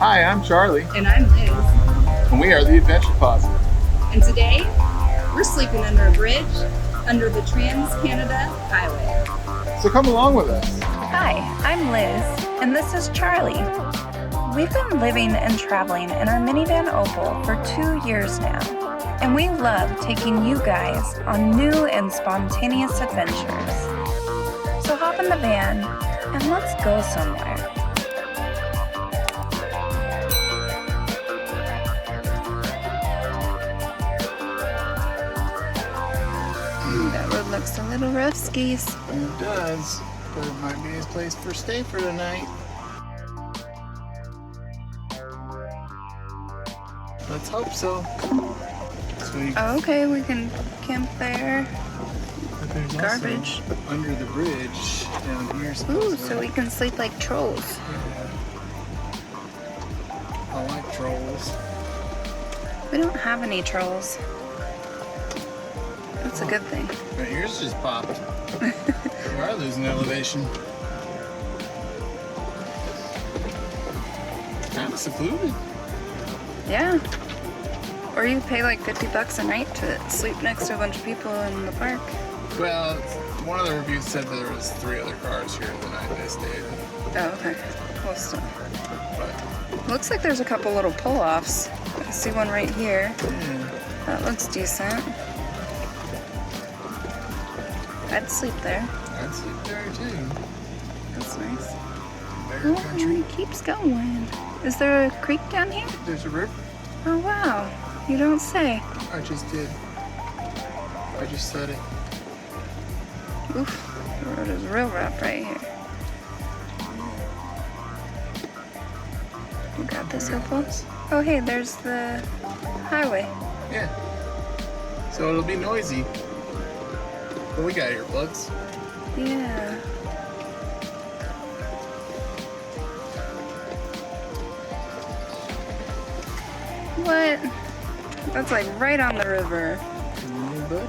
Hi, I'm Charlie. And I'm Liz. And we are the Adventure Posse. And today, we're sleeping under a bridge under the Trans-Canada Highway. So come along with us. Hi, I'm Liz, and this is Charlie. We've been living and traveling in our minivan Opal for 2 years now, and we love taking you guys on new and spontaneous adventures. So hop in the van and let's go somewhere. That road looks a little rough, skis. It does, but it might be his place for stay for tonight. Let's hope so. Okay, we can camp there. But there's Garbage. also under the bridge down here. Ooh, so we can sleep like trolls. I like trolls. We don't have any trolls. That's a good thing. But yours just popped. You are losing elevation. Kind of secluded. Yeah. Or you pay like $50 a night to sleep next to a bunch of people in the park. Well, one of the reviews said there was 3 other cars here the night they stayed. Oh, okay. Cool stuff. But Looks like there's a couple little pull-offs. I see one right here. yeah. That looks decent. I'd sleep there. I'd sleep there too. That's nice. Bear Oh, country. it keeps going. Is there a creek down here? There's a river. Oh, wow. You don't say. I just did. I just said it. Oof. The road is real rough right here. You got this, Opal? Oh, hey, there's the highway. Yeah. So it'll be noisy. But we got earplugs. Yeah. What? That's like right on the river. Yeah, buddy.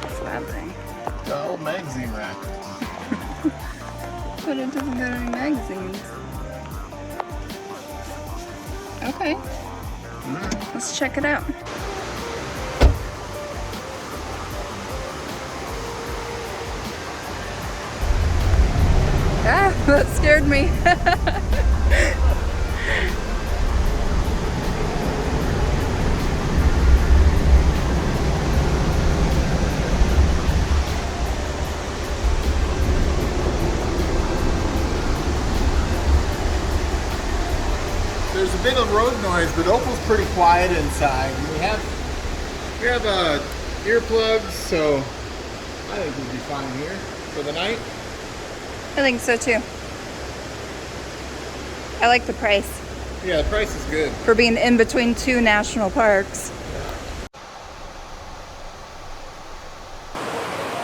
What's that thing? The old magazine rack. But it doesn't got any magazines. Okay, let's check it out. Ah, that scared me. There's a bit of road noise, but Opal's pretty quiet inside. We have earplugs, so I think we'll be fine here for the night. I think so too. I like the price Yeah, the price is good. for being in between 2 national parks.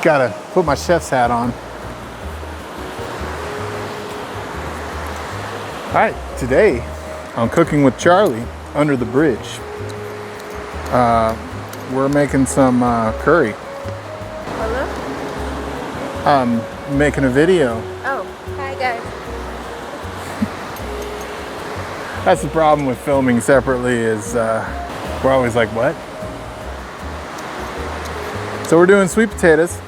Gotta put my chef's hat on. All right, today on Cooking with Charlie under the bridge, we're making some curry. Hello? Making a video. Oh, hi guys. That's the problem with filming separately is we're always like, what? So we're doing sweet potatoes,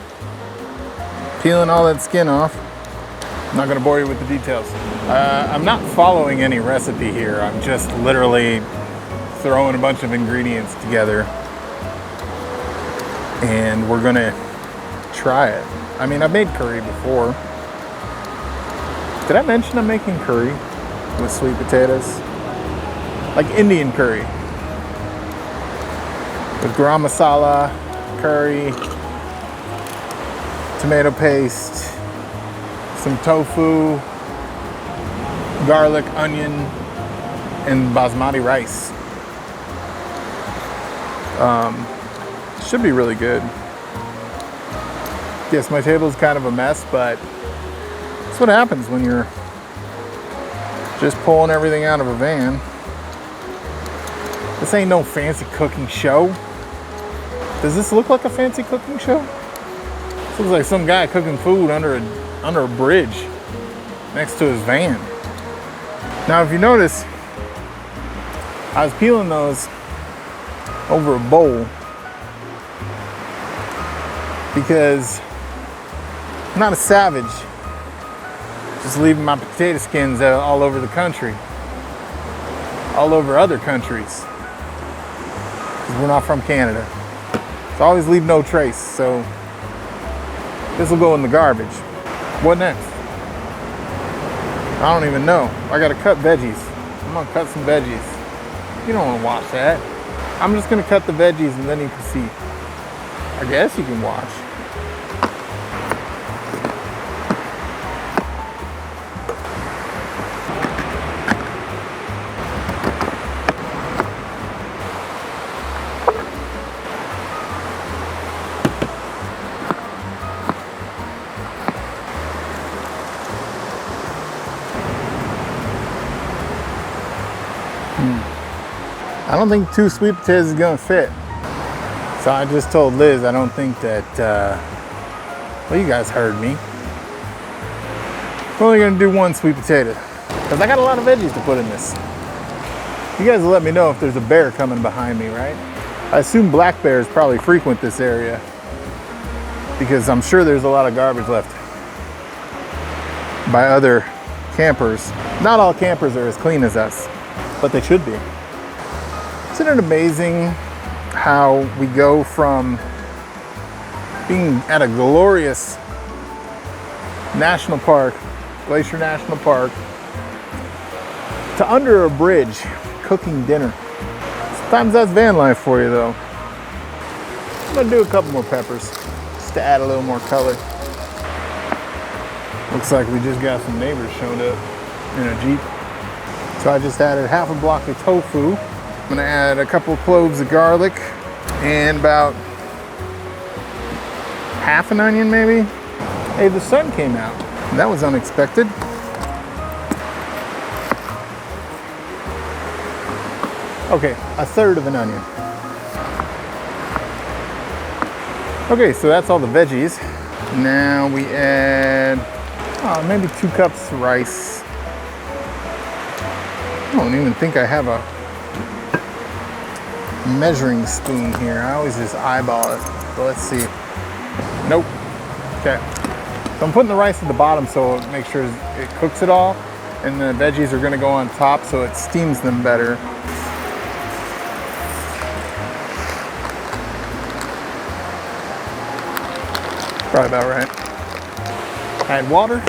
peeling all that skin off. I'm not gonna bore you with the details. I'm not following any recipe here. I'm just literally throwing a bunch of ingredients together and we're gonna try it. I mean, I've made curry before. Did I mention I'm making curry with sweet potatoes? Like Indian curry. With garam masala, curry, tomato paste, some tofu, garlic, onion, and basmati rice. Should be really good. Yes, my table's kind of a mess, but that's what happens when you're just pulling everything out of a van. This ain't no fancy cooking show. Does this look like a fancy cooking show? This looks like some guy cooking food under a bridge. next to his van. Now, if you notice, I was peeling those over a bowl because I'm not a savage, just leaving my potato skins all over the country, all over other countries, because we're not from Canada. So I always leave no trace, so this will go in the garbage. What next? I don't even know. I gotta cut veggies. I'm gonna cut some veggies. You don't wanna watch that. I'm just gonna cut the veggies and then you can see. I guess you can watch. I don't think 2 sweet potatoes is gonna fit. So I just told Liz I don't think that, well, you guys heard me. We're only gonna do 1 sweet potato because I got a lot of veggies to put in this. You guys will let me know if there's a bear coming behind me, right? I assume black bears probably frequent this area because I'm sure there's a lot of garbage left by other campers. Not all campers are as clean as us, but they should be. Isn't it amazing how we go from being at a glorious national park, Glacier National Park, to under a bridge cooking dinner? Sometimes that's van life for you though. I'm gonna do a couple more peppers just to add a little more color. Looks like we just got some neighbors showed up in a Jeep. So I just added half a block of tofu. I'm gonna add a couple cloves of garlic and about half an onion maybe. Hey, the sun came out. That was unexpected. Okay, a third of an onion. Okay, so that's all the veggies. Now we add maybe 2 cups of rice. I don't even think I have a measuring spoon here. I always just eyeball it. So let's see. Nope. Okay. So I'm putting the rice at the bottom so it makes sure it cooks it all. And the veggies are gonna go on top so it steams them better. Probably about right. Add water.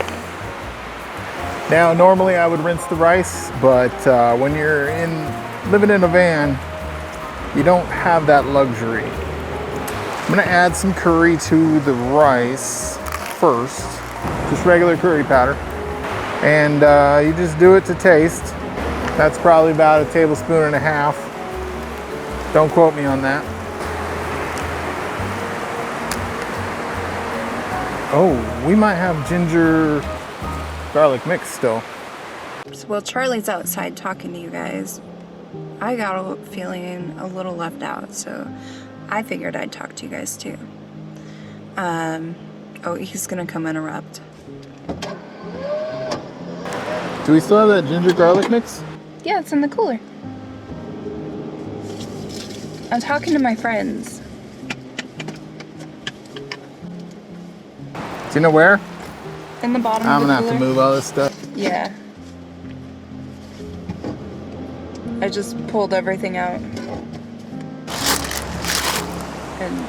Now, normally I would rinse the rice, but when you're living in a van, you don't have that luxury. I'm gonna add some curry to the rice first, just regular curry powder. And you just do it to taste. That's probably about a tablespoon and a half. Don't quote me on that. Oh, we might have ginger garlic mix still. So while Charlie's outside talking to you guys, I got feeling a little left out, so I figured I'd talk to you guys too. Oh, he's gonna come interrupt. Do we still have that ginger garlic mix? Yeah, it's in the cooler. I'm talking to my friends. Do you know where? In the bottom I'm of the gonna cooler. have to move all this stuff. Yeah. I just pulled everything out. And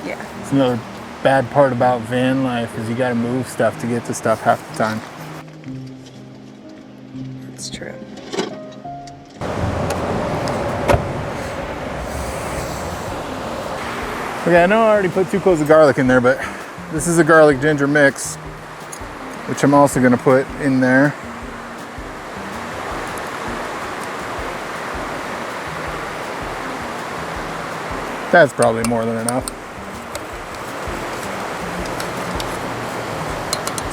yeah. It's another bad part about van life is you gotta move stuff to get to stuff half the time. It's true. Okay, I know I already put 2 cloves of garlic in there, but this is a garlic ginger mix, which I'm also gonna put in there. That's probably more than enough.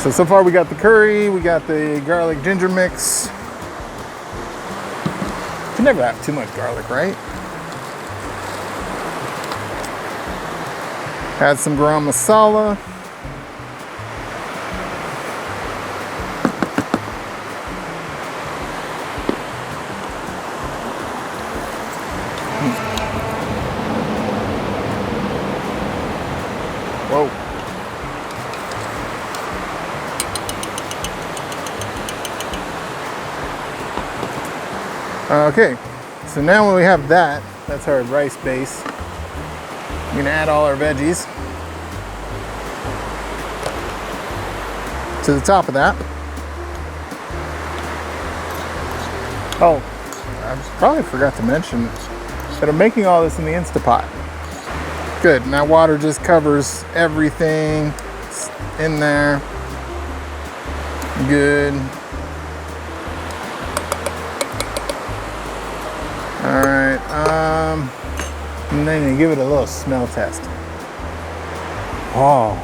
So far we got the curry, we got the garlic ginger mix. You can never have too much garlic, right? Add some garam masala. Okay, so now when we have that, that's our rice base. We're gonna add all our veggies to the top of that. Oh, I probably forgot to mention that I'm making all this in the Instapot. Good, now water just covers everything in there. Good. All right, and then you give it a little smell test. Oh.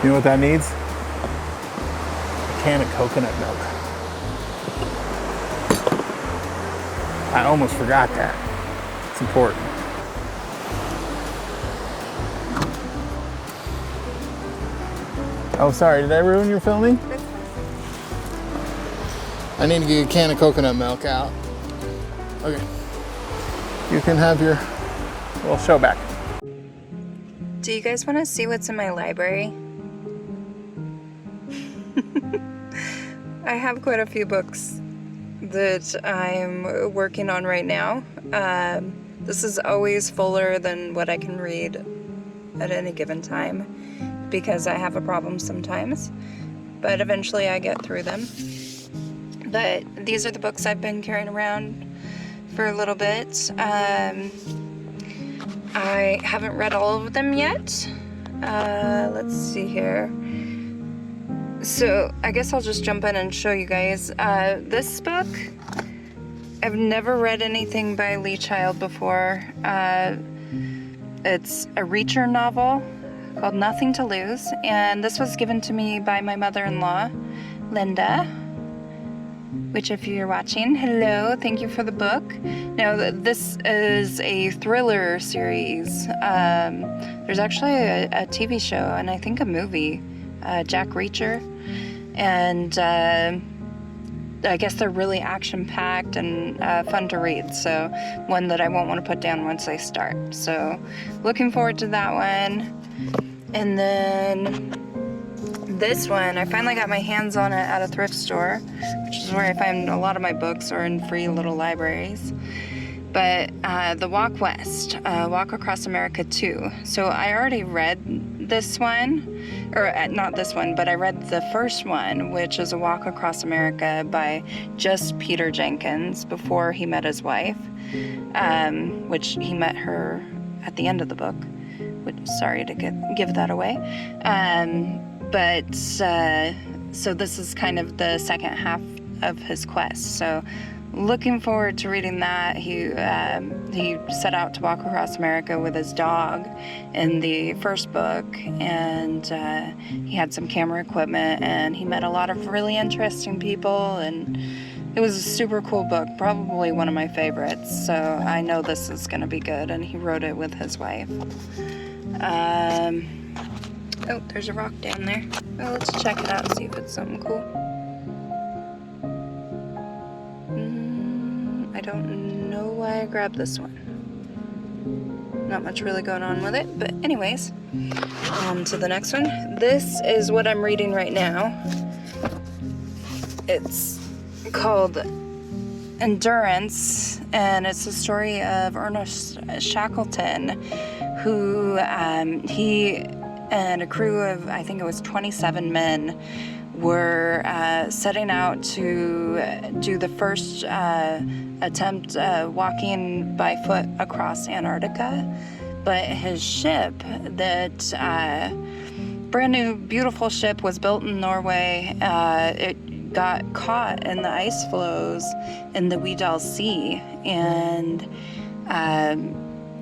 You know what that needs? A can of coconut milk. I almost forgot that. It's important. Oh, sorry, did I ruin your filming? I need to get a can of coconut milk out. Okay. You can have your little show back. Do you guys want to see what's in my library? I have quite a few books that I'm working on right now. This is always fuller than what I can read at any given time because I have a problem sometimes, but eventually I get through them. But these are the books I've been carrying around for a little bit. I haven't read all of them yet. Let's see here. So I guess I'll just jump in and show you guys. This book, I've never read anything by Lee Child before. It's a Reacher novel called Nothing to Lose, and this was given to me by my mother-in-law, Linda, which if you're watching, hello, thank you for the book. Now, this is a thriller series. There's actually a TV show and I think a movie, Jack Reacher, and I guess they're really action-packed and fun to read, so one that I won't want to put down once I start. So looking forward to that one. And then this one, I finally got my hands on it at a thrift store, which is where I find a lot of my books are in free little libraries. But The Walk West, Walk Across America 2. So I already read this one, or not this one, but I read the first one, which is A Walk Across America by just Peter Jenkins before he met his wife, which he met her at the end of the book. Which, sorry to give that away. But so this is kind of the second half of his quest. So looking forward to reading that. He set out to walk across America with his dog in the first book, and he had some camera equipment, and he met a lot of really interesting people, and it was a super cool book, probably one of my favorites. So I know this is going to be good, and he wrote it with his wife. Oh, there's a rock down there. Well, let's check it out and see if it's something cool. I don't know why I grabbed this one. Not much really going on with it, but anyways, on to the next one. This is what I'm reading right now. It's called Endurance, and it's the story of Ernest Shackleton, who he and a crew of, I think it was 27 men, were setting out to do the first attempt walking by foot across Antarctica. But his ship, that brand new beautiful ship, was built in Norway. It got caught in the ice floes in the Weddell Sea and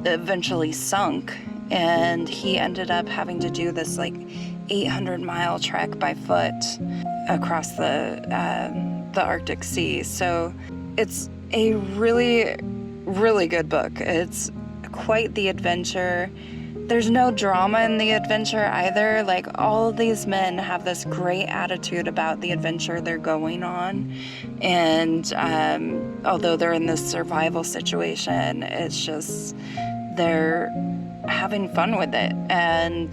eventually sunk, and he ended up having to do this like 800-mile trek by foot across the Arctic Sea. So it's a really, really good book. It's quite the adventure. There's no drama in the adventure either. Like, all of these men have this great attitude about the adventure they're going on, and although they're in this survival situation, it's just they're having fun with it and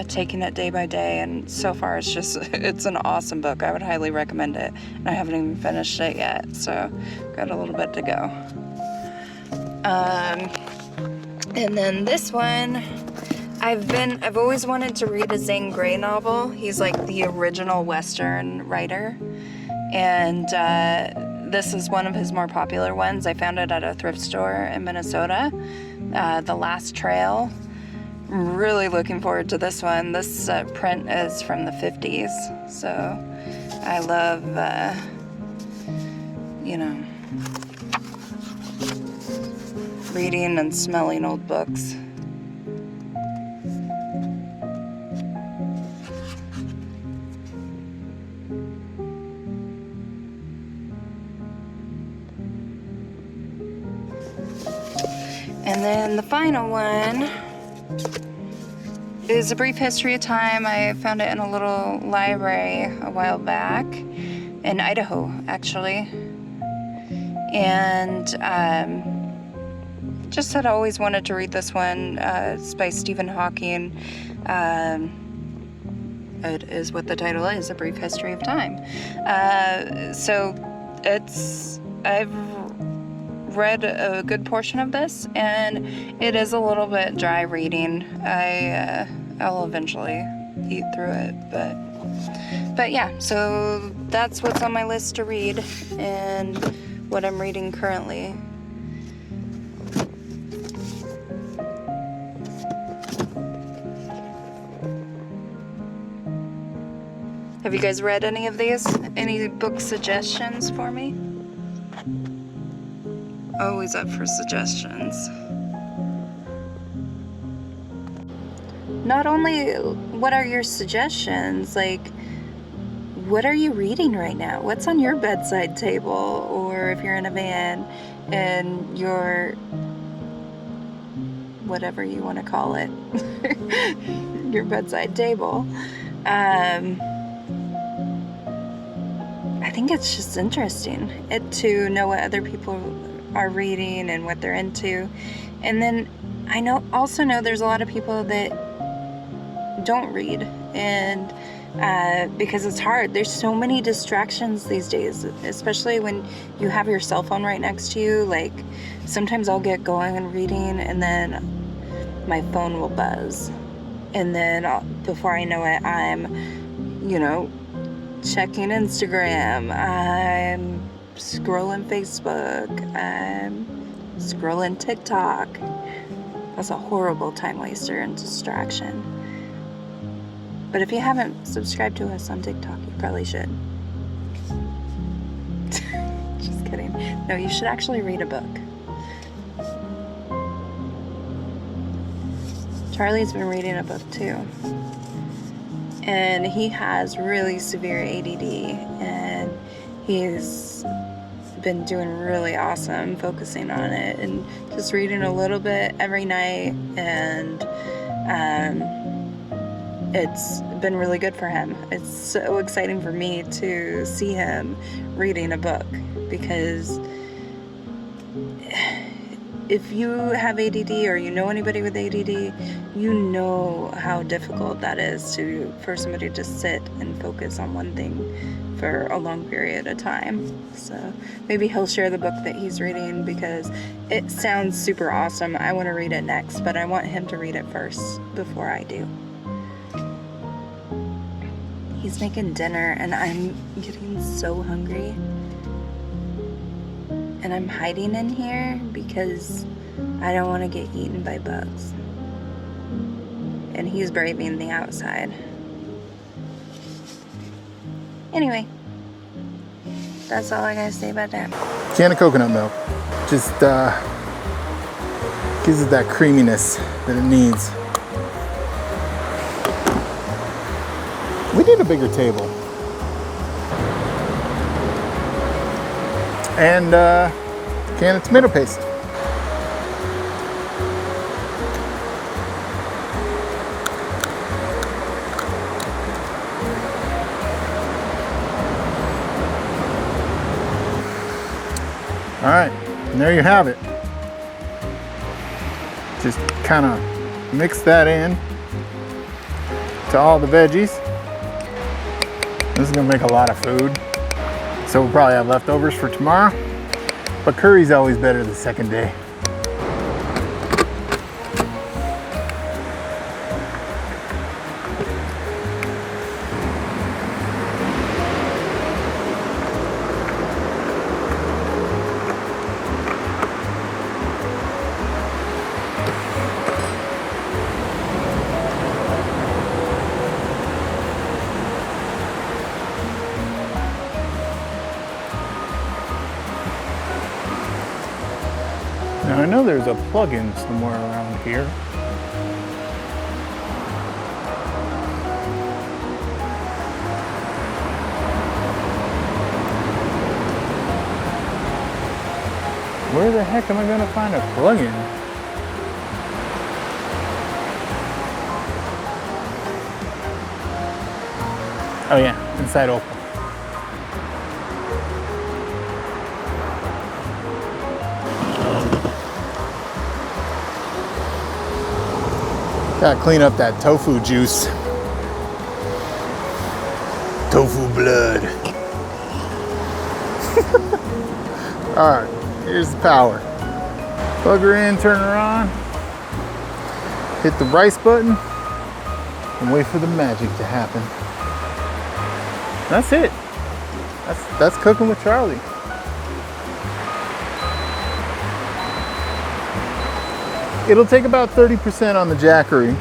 taking it day by day. And so far it's an awesome book. I would highly recommend it. And I haven't even finished it yet, so got a little bit to go. And then this one, I've always wanted to read a Zane Grey novel. He's like the original Western writer. And this is one of his more popular ones. I found it at a thrift store in Minnesota, The Last Trail. I'm really looking forward to this one. This print is from the 50s, so I love, you know, reading and smelling old books. And then the final one is A Brief History of Time. I found it in a little library a while back in Idaho, actually. And just had always wanted to read this one. It's by Stephen Hawking. It is what the title is, A Brief History of Time. So I've read a good portion of this, and it is a little bit dry reading. I'll eventually eat through it, but yeah, so that's what's on my list to read and what I'm reading currently. Have you guys read any of these? Any book suggestions for me? Always up for suggestions. Not only what are your suggestions, like what are you reading right now? What's on your bedside table? Or if you're in a van and you're, whatever you want to call it, your bedside table. I think it's just interesting to know what other people are reading and what they're into. And then I also know there's a lot of people that don't read, and because it's hard. There's so many distractions these days, especially when you have your cell phone right next to you. Like sometimes I'll get going and reading, and then my phone will buzz, and then before I know it, I'm checking Instagram, I'm scrolling Facebook, I'm scrolling TikTok. That's a horrible time waster and distraction. But if you haven't subscribed to us on TikTok, you probably should. Just kidding. No, you should actually read a book. Charlie's been reading a book too. And he has really severe ADD, and he's been doing really awesome focusing on it and just reading a little bit every night, and it's been really good for him. It's so exciting for me to see him reading a book, because if you have ADD or you know anybody with ADD, you know how difficult that is for somebody to sit and focus on one thing for a long period of time. So maybe he'll share the book that he's reading, because it sounds super awesome. I want to read it next, but I want him to read it first before I do. He's making dinner and I'm getting so hungry. And I'm hiding in here because I don't want to get eaten by bugs. And he's braving the outside. Anyway, that's all I gotta say about that. Can of coconut milk. Just gives it that creaminess that it needs. We need a bigger table. And can of tomato paste. All right, and there you have it. Just kind of mix that in to all the veggies. This is gonna make a lot of food. So we'll probably have leftovers for tomorrow, but curry's always better the second day. Now I know there's a plug-in somewhere around here. Where the heck am I gonna find a plug-in? Oh yeah, inside Opal. Gotta clean up that tofu juice. Tofu blood. Alright, here's the power. Plug her in, turn her on, hit the rice button, and wait for the magic to happen. That's it. That's cooking with Charlie. It'll take about 30% on the Jackery.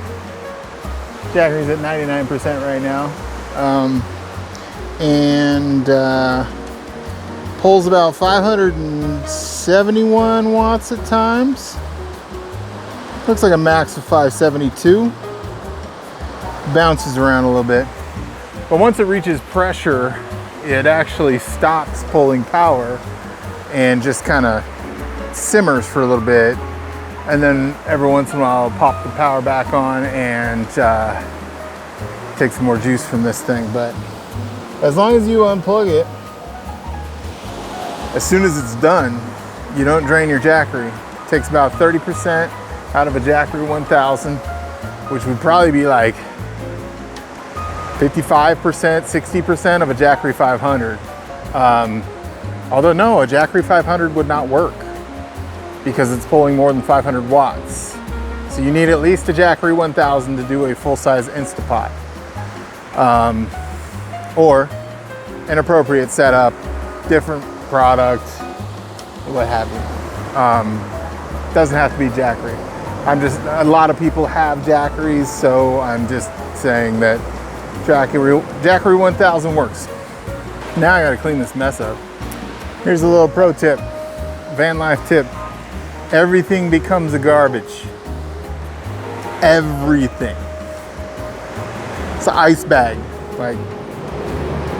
Jackery's at 99% right now. Pulls about 571 watts at times. Looks like a max of 572. Bounces around a little bit. But once it reaches pressure, it actually stops pulling power and just kind of simmers for a little bit. And then every once in a while, I'll pop the power back on and take some more juice from this thing. But as long as you unplug it, as soon as it's done, you don't drain your Jackery. It takes about 30% out of a Jackery 1000, which would probably be like 55%, 60% of a Jackery 500. Although no, a Jackery 500 would not work, because it's pulling more than 500 watts. So you need at least a Jackery 1000 to do a full-size Instapot. Or an appropriate setup, different product, what have you. Doesn't have to be Jackery. A lot of people have Jackeries, so I'm just saying that Jackery 1000 works. Now I gotta clean this mess up. Here's a little pro tip, van life tip. Everything becomes a garbage. Everything. It's an ice bag.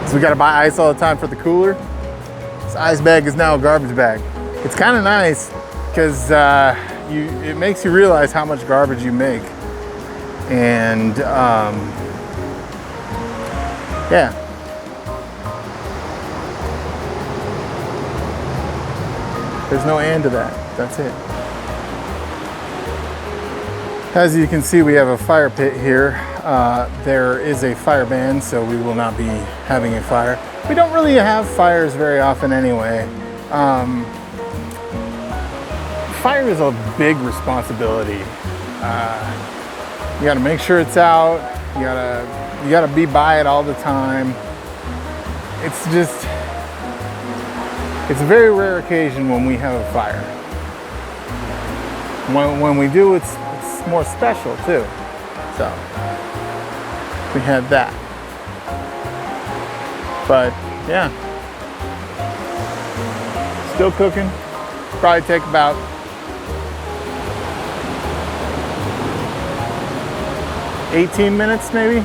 So we gotta buy ice all the time for the cooler. This ice bag is now a garbage bag. It's kind of nice because it makes you realize how much garbage you make. And yeah. There's no end to that. That's it. As you can see, we have a fire pit here. There is a fire ban, so we will not be having a fire. We don't really have fires very often anyway. Fire is a big responsibility. You gotta make sure it's out. You gotta be by it all the time. It's a very rare occasion when we have a fire. When we do, it's more special too. So we had that. But yeah, still cooking. Probably take about 18 minutes maybe.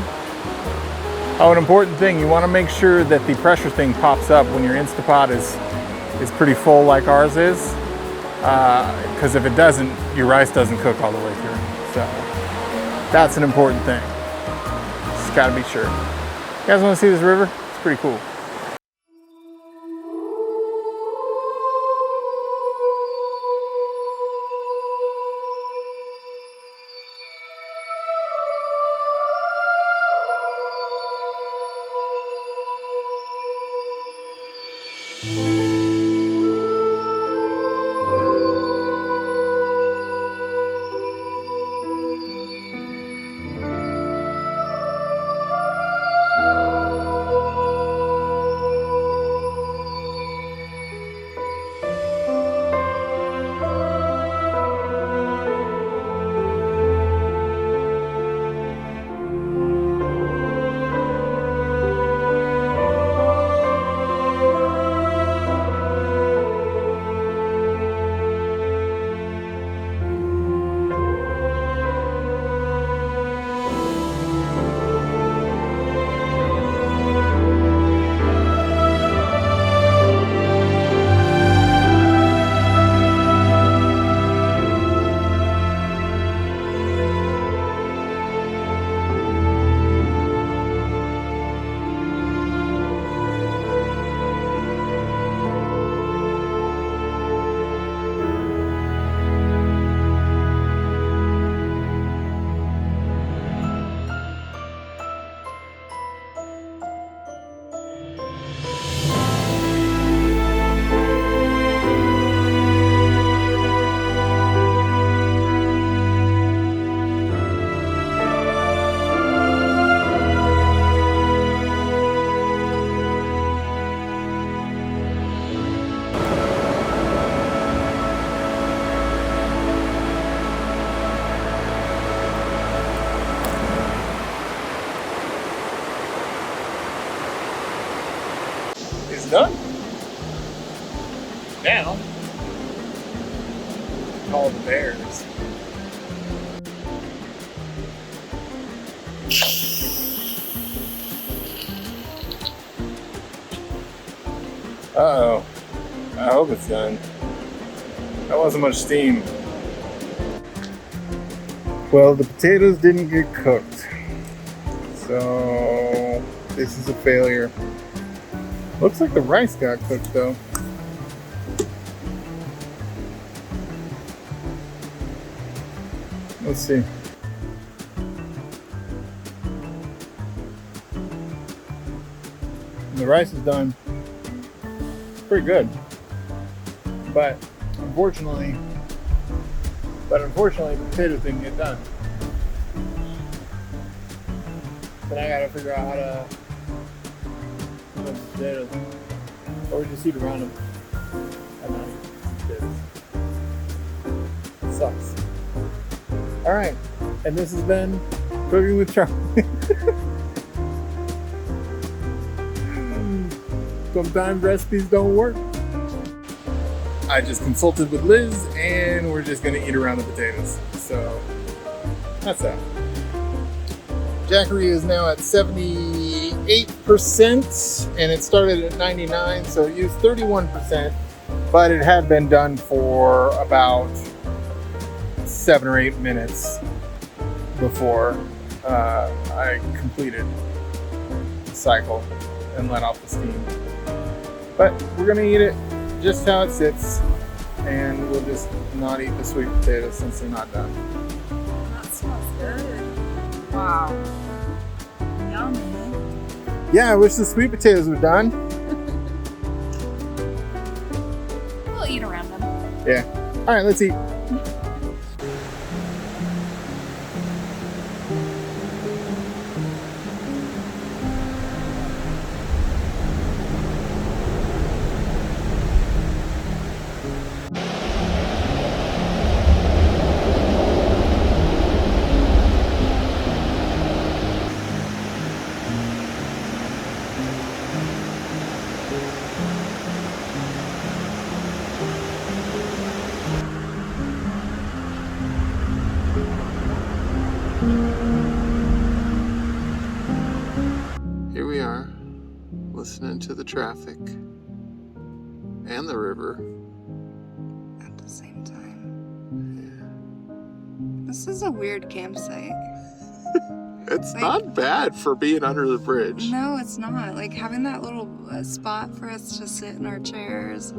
Oh, an important thing, you want to make sure that the pressure thing pops up when your Instapot is pretty full like ours is. Because if it doesn't, your rice doesn't cook all the way through. So that's an important thing. Just gotta be sure. You guys want to see this river? It's pretty cool. Done. Now, call the bears. Uh-oh. I hope it's done. That wasn't much steam. Well, the potatoes didn't get cooked. So, this is a failure. Looks like the rice got cooked though. Let's see. The rice is done. Pretty good. But unfortunately, the potatoes didn't get done. Then I gotta figure out how to potatoes, or just eat around them. I'm not eating potatoes. Sucks. All right, and this has been Cooking with Charlie. Sometimes recipes don't work. I just consulted with Liz, and we're just gonna eat around the potatoes. So that's that. Jackery is now at 78%, and it started at 99, so it used 31%, but it had been done for about 7 or 8 minutes before I completed the cycle and let off the steam. But we're gonna eat it just how it sits, and we'll just not eat the sweet potatoes since they're not done. That smells good. Wow. Yummy. Yeah, I wish the sweet potatoes were done. We'll eat around them. Yeah. All right, let's eat. Here we are, listening to the traffic and the river At the same time. Yeah. This is a weird campsite. It's Like- not bad for being under the bridge. No, it's not. Like having that little spot for us to sit in our chairs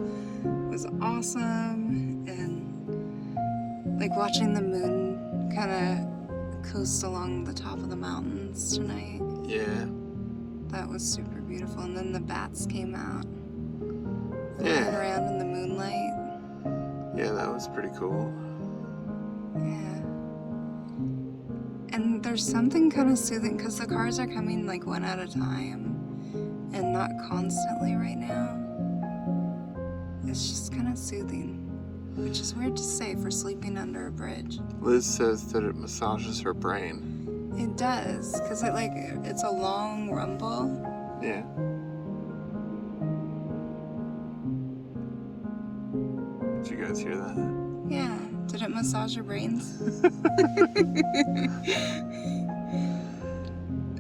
was awesome, and like watching the moon kind of coast along the top of the mountains tonight. Yeah. That was super beautiful. And then the bats came out. flying around in the moonlight. Yeah, that was pretty cool. Yeah. And there's something kind of soothing because the cars are coming like one at a time and not constantly right now. It's just kind of soothing, which is weird to say for sleeping under a bridge. Liz says that it massages her brain. It does, because it's a long rumble. Yeah. Did you guys hear that? Yeah. Did it massage your brains?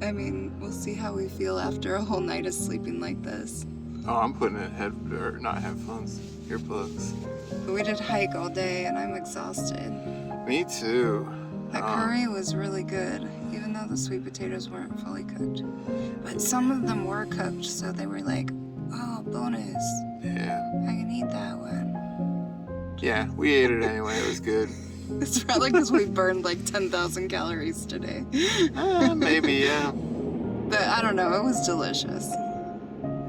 I mean, we'll see how we feel after a whole night of sleeping like this. Oh, I'm putting in not headphones, earplugs. But we did hike all day and I'm exhausted. Me too. That curry was really good, even though the sweet potatoes weren't fully cooked. But some of them were cooked, so they were like, oh, bonus. Yeah. I can eat that one. Yeah, we ate it anyway. It was good. It's probably because we burned like 10,000 calories today. Maybe, yeah. But I don't know, it was delicious.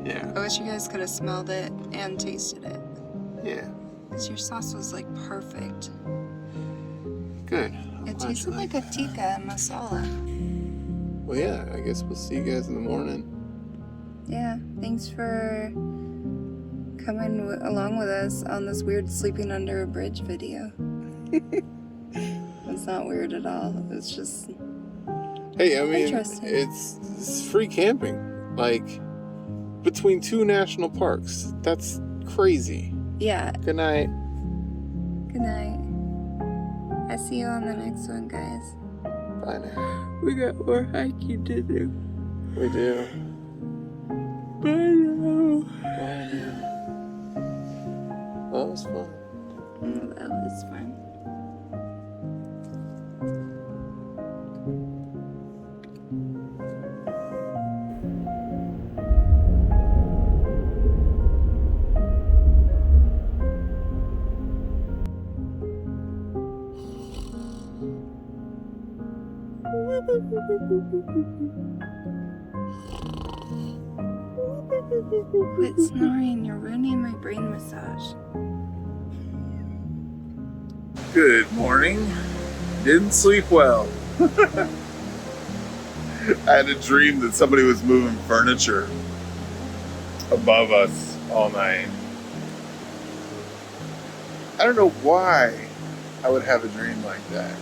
Yeah. I wish you guys could have smelled it and tasted it. Yeah. Because your sauce was like perfect. Good. It tasted like a tikka masala. Well, yeah, I guess we'll see you guys in the morning. Yeah, thanks for coming along with us on this weird sleeping under a bridge video. It's not weird at all. It's just Hey, I mean, interesting. it's free camping. Like, between 2 national parks. That's crazy. Yeah. Good night. Good night. I see you on the next one, guys. Bye now. We got more hiking to do. We do. Bye now. Bye now. That was fun. That was fun. Quit snoring, you're ruining my brain massage. Good morning. Didn't sleep well. I had a dream that somebody was moving furniture above us all night. I don't know why I would have a dream like that.